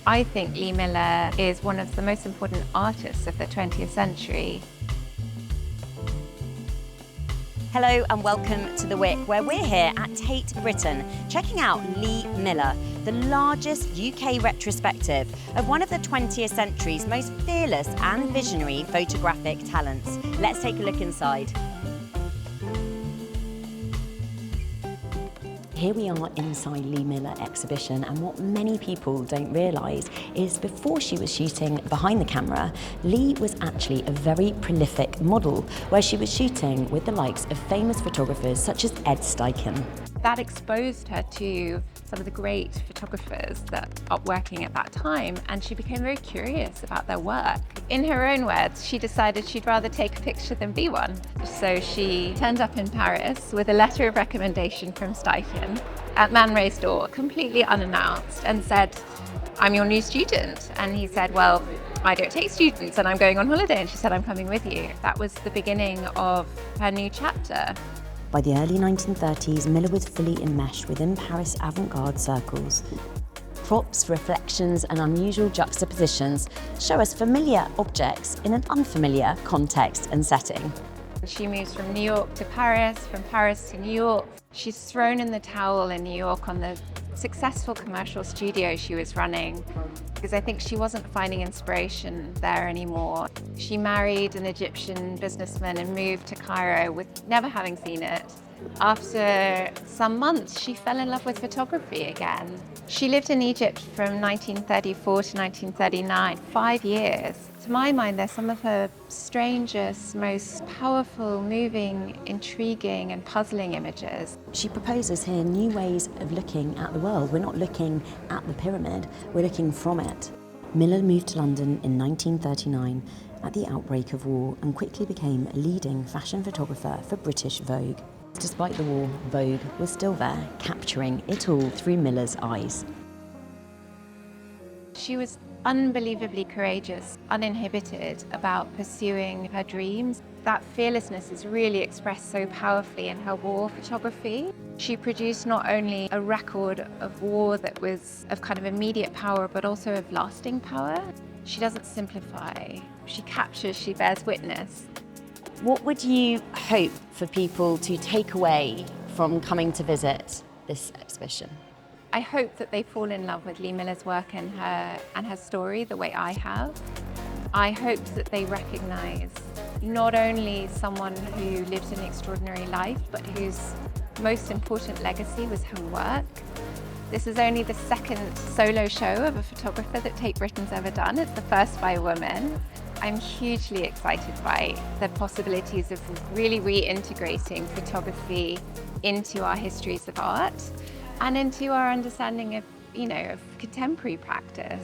I think Lee Miller is one of the most important artists of the 20th century. Hello and welcome to the Wick, where we're here at Tate Britain, checking out Lee Miller, the largest UK retrospective of one of the 20th century's most fearless and visionary photographic talents. Let's take a look inside. Here we are inside Lee Miller exhibition, and what many people don't realise is before she was shooting behind the camera, Lee was actually a very prolific model, where she was shooting with the likes of famous photographers such as Ed Steichen. That exposed her to some of the great photographers that are working at that time, and she became very curious about their work. In her own words, she decided she'd rather take a picture than be one. So she turned up in Paris with a letter of recommendation from Steichen at Man Ray's door, completely unannounced, and said, "I'm your new student." And he said, "Well, I don't take students and I'm going on holiday." And she said, "I'm coming with you." That was the beginning of her new chapter. By the early 1930s, Miller was fully enmeshed within Paris avant-garde circles. Props, reflections and unusual juxtapositions show us familiar objects in an unfamiliar context and setting. She moves from New York to Paris, from Paris to New York. She's thrown in the towel in New York on the successful commercial studio she was running, because I think she wasn't finding inspiration there anymore. She married an Egyptian businessman and moved to Cairo with never having seen it. After some months, she fell in love with photography again. She lived in Egypt from 1934 to 1939, 5 years. To my mind, they're some of her strangest, most powerful, moving, intriguing and puzzling images. She proposes here new ways of looking at the world. We're not looking at the pyramid, we're looking from it. Miller moved to London in 1939 at the outbreak of war and quickly became a leading fashion photographer for British Vogue. Despite the war, Vogue was still there, capturing it all through Miller's eyes. She was unbelievably courageous, uninhibited about pursuing her dreams. That fearlessness is really expressed so powerfully in her war photography. She produced not only a record of war that was of kind of immediate power, but also of lasting power. She doesn't simplify. She captures, she bears witness. What would you hope for people to take away from coming to visit this exhibition? I hope that they fall in love with Lee Miller's work and her story the way I have. I hope that they recognise not only someone who lived an extraordinary life, but whose most important legacy was her work. This is only the second solo show of a photographer that Tate Britain's ever done. It's the first by a woman. I'm hugely excited by the possibilities of really reintegrating photography into our histories of art and into our understanding of, of contemporary practice.